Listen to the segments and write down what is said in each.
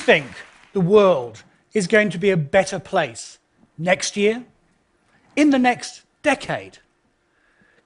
think the world is going to be a better place next year, in the next decade?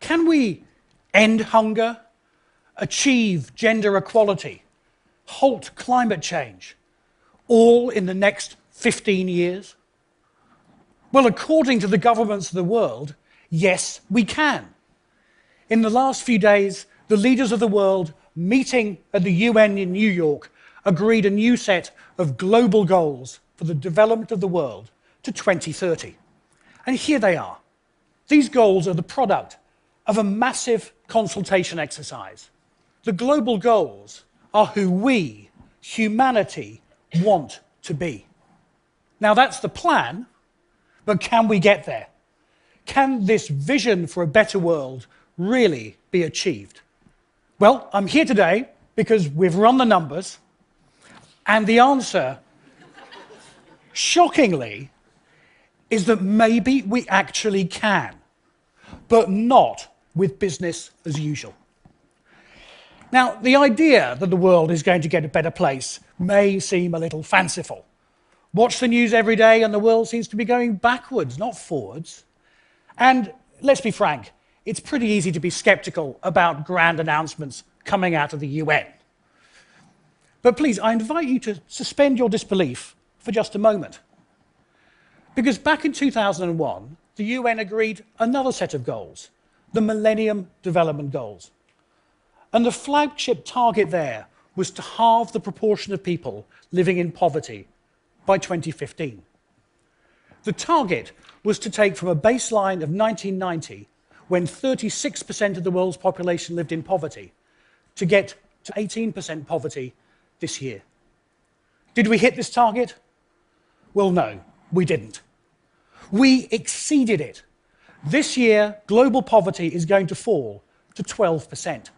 Can we end hunger, achieve gender equality, halt climate change, all in the next 15 years? Well, according to the governments of the world, yes, we can. In the last few days, the leaders of the world meeting at the UN in New York agreed a new set of global goals for the development of the world to 2030. And here they are. These goals are the product of a massive consultation exercise. The global goals are who we, humanity, want to be. Now that's the plan, but can we get there? Can this vision for a better world really be achieved? Well, I'm here today because we've run the numbers, and the answer, shockingly, is that maybe we actually can, but not with business as usual. Now, the idea that the world is going to get a better place may seem a little fanciful. Watch the news every day and the world seems to be going backwards, not forwards. And let's be frank, it's pretty easy to be skeptical about grand announcements coming out of the UN. But please, I invite you to suspend your disbelief for just a moment. Because back in 2001, the UN agreed another set of goals, the Millennium Development Goals. And the flagship target there was to halve the proportion of people living in poverty by 2015. The target was to take from a baseline of 1990, when 36% of the world's population lived in poverty, to get to 18% poverty this year. Did we hit this target? Well, no, we didn't. We exceeded it. This year, global poverty is going to fall to 12%.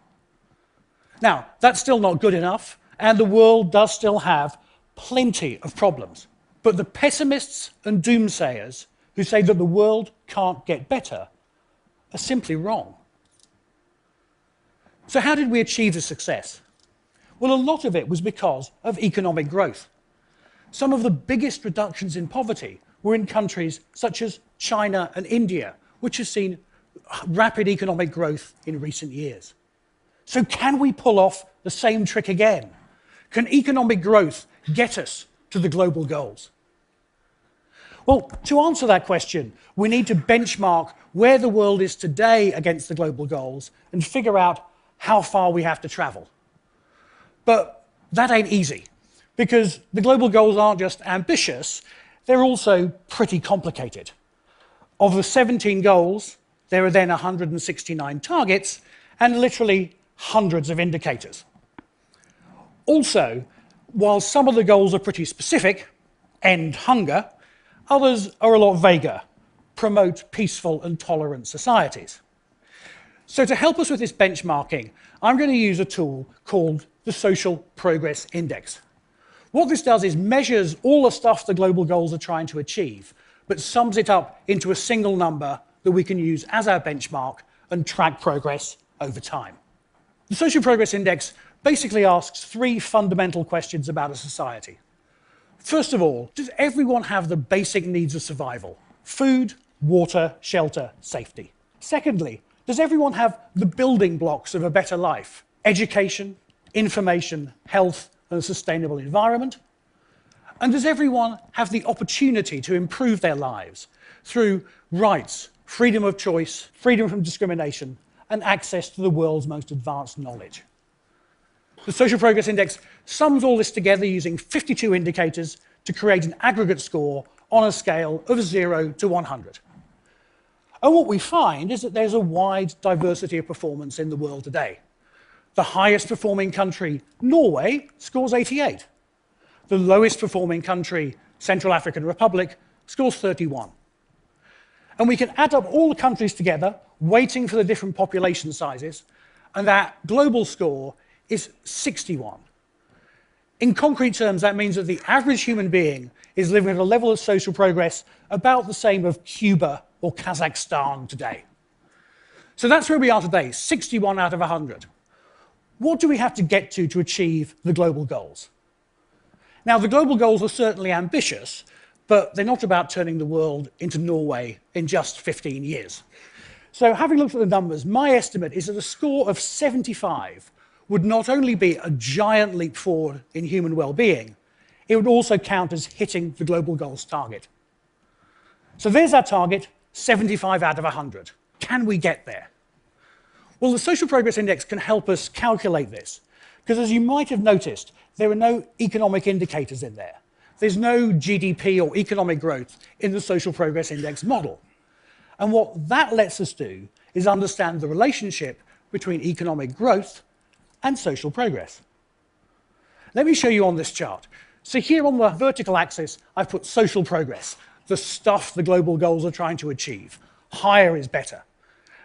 Now, that's still not good enough, and the world does still have plenty of problems. But the pessimists and doomsayers who say that the world can't get better are simply wrong. So how did we achieve this success? Well, a lot of it was because of economic growth. Some of the biggest reductions in poverty were in countries such as China and India, which have seen rapid economic growth in recent years. So can we pull off the same trick again? Can economic growth get us to the global goals? Well, to answer that question, we need to benchmark where the world is today against the global goals and figure out how far we have to travel. But that ain't easy, because the global goals aren't just ambitious, they're also pretty complicated. Of the 17 goals, there are then 169 targets and literally hundreds of indicators. Also, while some of the goals are pretty specific, end hunger, others are a lot vaguer, promote peaceful and tolerant societies. So to help us with this benchmarking, I'm going to use a tool called the Social Progress Index. What this does is measures all the stuff the global goals are trying to achieve, but sums it up into a single number that we can use as our benchmark and track progress over time. The Social Progress Index basically asks three fundamental questions about a society. First of all, does everyone have the basic needs of survival? Food, water, shelter, safety. Secondly, does everyone have the building blocks of a better life? Education, information, health, and a sustainable environment? And does everyone have the opportunity to improve their lives through rights, freedom of choice, freedom from discrimination, and access to the world's most advanced knowledge? The Social Progress Index sums all this together using 52 indicators to create an aggregate score on a scale of 0 to 100. And what we find is that there's a wide diversity of performance in the world today. The highest performing country, Norway, scores 88. The lowest performing country, Central African Republic, scores 31. And we can add up all the countries together, weighting for the different population sizes, and that global score is 61. In concrete terms, that means that the average human being is living at a level of social progress about the same of Cuba or Kazakhstan today. So that's where we are today, 61 out of 100. What do we have to get to achieve the global goals? Now, the global goals are certainly ambitious, but they're not about turning the world into Norway in just 15 years. So having looked at the numbers, my estimate is that a score of 75 would not only be a giant leap forward in human well-being, it would also count as hitting the global goals target. So there's our target, 75 out of 100. Can we get there? Well, the Social Progress Index can help us calculate this, because as you might have noticed, there are no economic indicators in there. There's no GDP or economic growth in the Social Progress Index model. And what that lets us do is understand the relationship between economic growth and social progress. Let me show you on this chart. So here on the vertical axis, I've put social progress, the stuff the global goals are trying to achieve. Higher is better.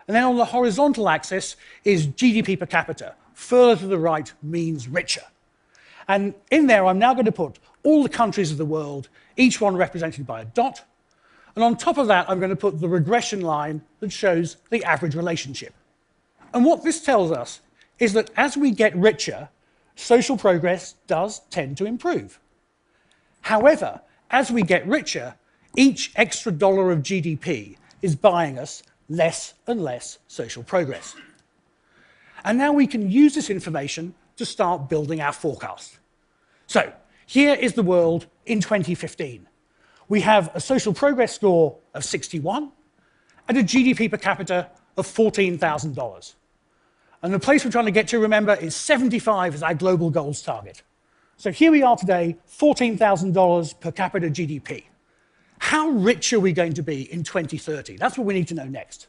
And then on the horizontal axis is GDP per capita. Further to the right means richer. And in there, I'm now going to put all the countries of the world, each one represented by a dot. And on top of that, I'm going to put the regression line that shows the average relationship. And what this tells us is that as we get richer, social progress does tend to improve. However, as we get richer, each extra dollar of GDP is buying us less and less social progress. And now we can use this information to start building our forecast. So here is the world in 2015. We have a social progress score of 61 and a GDP per capita of $14,000. And the place we're trying to get to, remember, is 75 as our global goals target. So here we are today, $14,000 per capita GDP. How rich are we going to be in 2030? That's what we need to know next.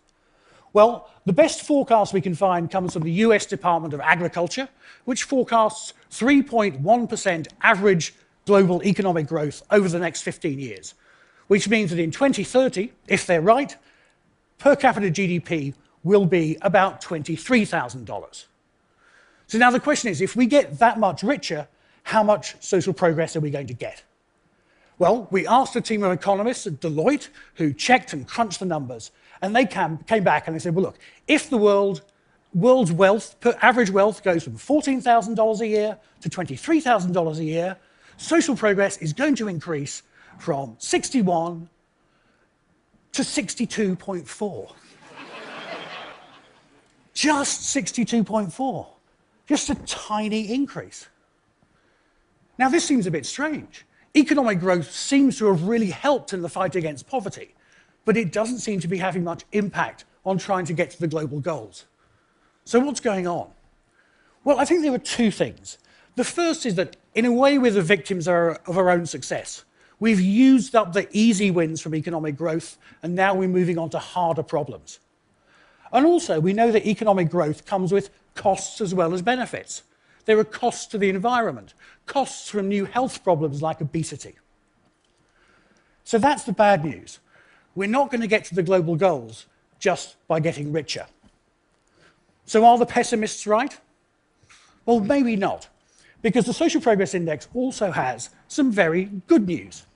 Well, the best forecast we can find comes from the US Department of Agriculture, which forecasts 3.1% average global economic growth over the next 15 years, which means that in 2030, if they're right, per capita GDP will be about $23,000. So now the question is, if we get that much richer, how much social progress are we going to get? Well, we asked a team of economists at Deloitte who checked and crunched the numbers, and they came back and they said, well, look, if the world's wealth, average wealth goes from $14,000 a year to $23,000 a year, social progress is going to increase from 61 to 62.4. Just 62.4. Just a tiny increase. Now, this seems a bit strange. Economic growth seems to have really helped in the fight against poverty, but it doesn't seem to be having much impact on trying to get to the global goals. So what's going on? Well, I think there are two things. The first is that, in a way, we're the victims of our own success. We've used up the easy wins from economic growth, and now we're moving on to harder problems. And also, we know that economic growth comes with costs as well as benefits. There are costs to the environment, costs from new health problems like obesity. So that's the bad news. We're not going to get to the global goals just by getting richer. So are the pessimists right? Well, maybe not, because the Social Progress Index also has some very good news.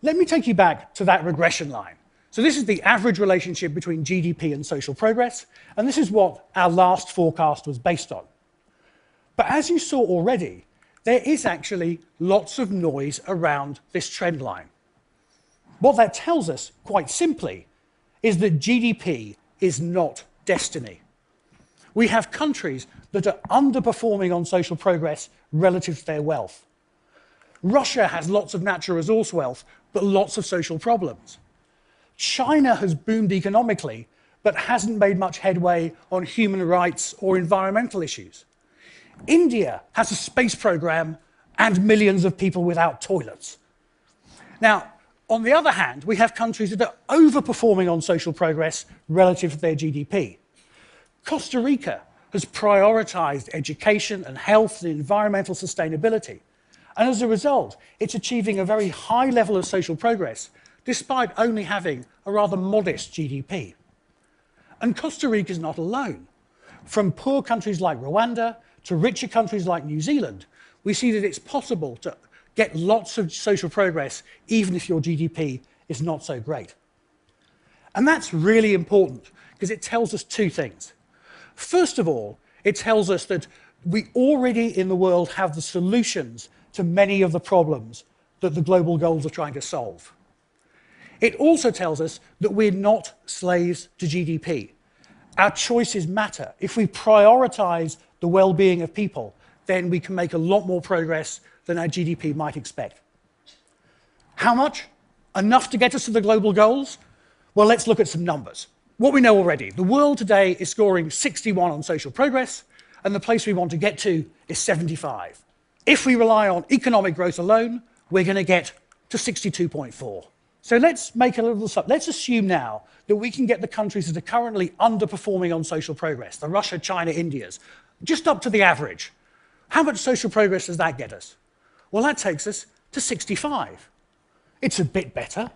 Let me take you back to that regression line. So this is the average relationship between GDP and social progress, and this is what our last forecast was based on. But as you saw already, there is actually lots of noise around this trend line. What that tells us, quite simply, is that GDP is not destiny. We have countries that are underperforming on social progress relative to their wealth. Russia has lots of natural resource wealth, but lots of social problems. China has boomed economically, but hasn't made much headway on human rights or environmental issues. India has a space program and millions of people without toilets. Now, on the other hand, we have countries that are overperforming on social progress relative to their GDP. Costa Rica has prioritized education and health and environmental sustainability. And as a result, it's achieving a very high level of social progress, despite only having a rather modest GDP. And Costa Rica is not alone. From poor countries like Rwanda to richer countries like New Zealand, we see that it's possible to get lots of social progress even if your GDP is not so great. And that's really important because it tells us two things. First of all, it tells us that we already in the world have the solutions to many of the problems that the global goals are trying to solve. It also tells us that we're not slaves to GDP. Our choices matter. If we prioritize the well-being of people, then we can make a lot more progress than our GDP might expect. How much? Enough to get us to the global goals? Well, let's look at some numbers. What we know already, the world today is scoring 61 on social progress, and the place we want to get to is 75. If we rely on economic growth alone, we're going to get to 62.4. So let's assume now that we can get the countries that are currently underperforming on social progress, the Russia, China, Indias, just up to the average. How much social progress does that get us? Well, that takes us to 65. It's a bit better,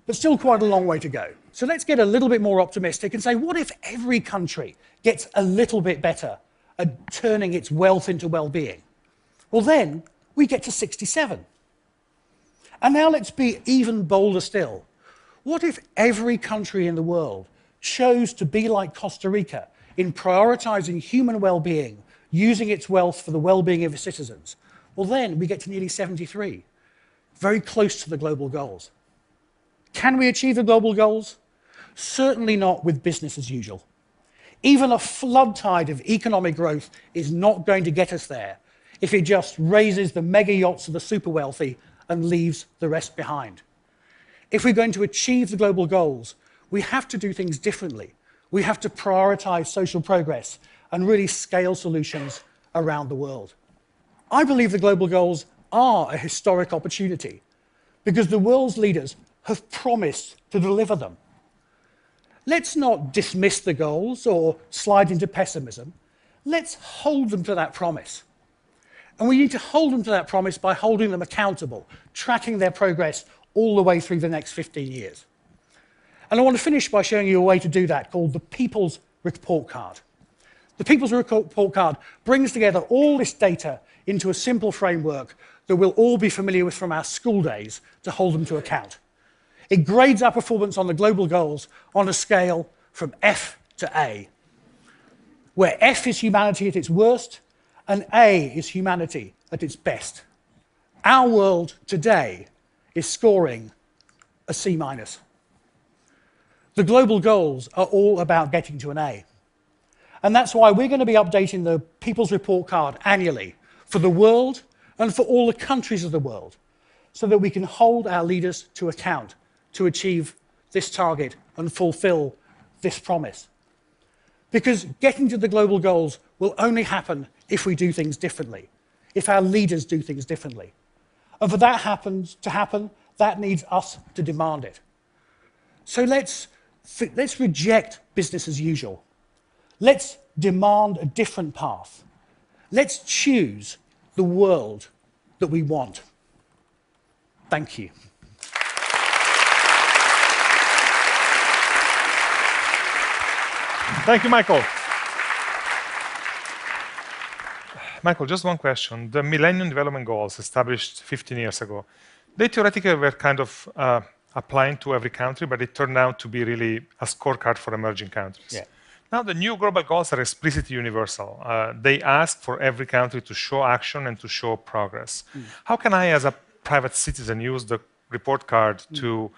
but still quite a long way to go. So let's get a little bit more optimistic and say, what if every country gets a little bit better at turning its wealth into well-being? Well, then we get to 67. And now let's be even bolder still. What if every country in the world chose to be like Costa Rica in prioritizing human well-being, using its wealth for the well-being of its citizens? Well, then we get to nearly 73, very close to the global goals. Can we achieve the global goals? Certainly not with business as usual. Even a flood tide of economic growth is not going to get us there if it just raises the mega yachts of the super wealthy and leaves the rest behind. If we're going to achieve the global goals, we have to do things differently. We have to prioritize social progress and really scale solutions around the world. I believe the global goals are a historic opportunity because the world's leaders have promised to deliver them. Let's not dismiss the goals or slide into pessimism. Let's hold them to that promise. And we need to hold them to that promise by holding them accountable, tracking their progress all the way through the next 15 years. And I want to finish by showing you a way to do that called the People's Report Card. The People's Report Card brings together all this data into a simple framework that we'll all be familiar with from our school days to hold them to account. It grades our performance on the global goals on a scale from F to A, where F is humanity at its worst and A is humanity at its best. Our world today is scoring a C-. The global goals are all about getting to an A. And that's why we're going to be updating the People's Report Card annually for the world and for all the countries of the world so that we can hold our leaders to account to achieve this target and fulfill this promise. Because getting to the global goals will only happen if we do things differently, if our leaders do things differently. And for that to happen, that needs us to demand it. So let's reject business as usual. Let's demand a different path. Let's choose the world that we want. Thank you. Thank you, Michael. Michael, just one question. The Millennium Development Goals established 15 years ago, they theoretically were kind of applying to every country, but it turned out to be really a scorecard for emerging countries. Yeah. Now, the new global goals are explicitly universal. They ask for every country to show action and to show progress. How can I, as a private citizen, use the report card to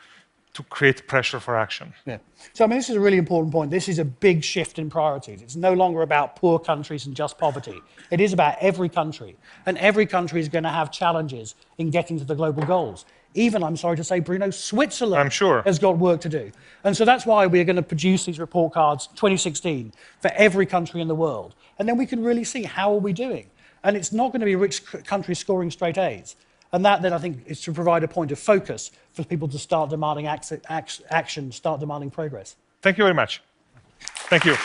create pressure for action? Yeah. So, I mean, this is a really important point. This is a big shift in priorities. It's no longer about poor countries and just poverty. It is about every country. And every country is going to have challenges in getting to the global goals. Even, I'm sorry to say, Bruno, Switzerland I'm sure. has got work to do. And so that's why we're going to produce these report cards 2016 for every country in the world. And then we can really see how are we doing. And it's not going to be rich countries scoring straight A's. And that, then, I think, is to provide a point of focus for people to start demanding action, start demanding progress. Thank you very much. Thank you.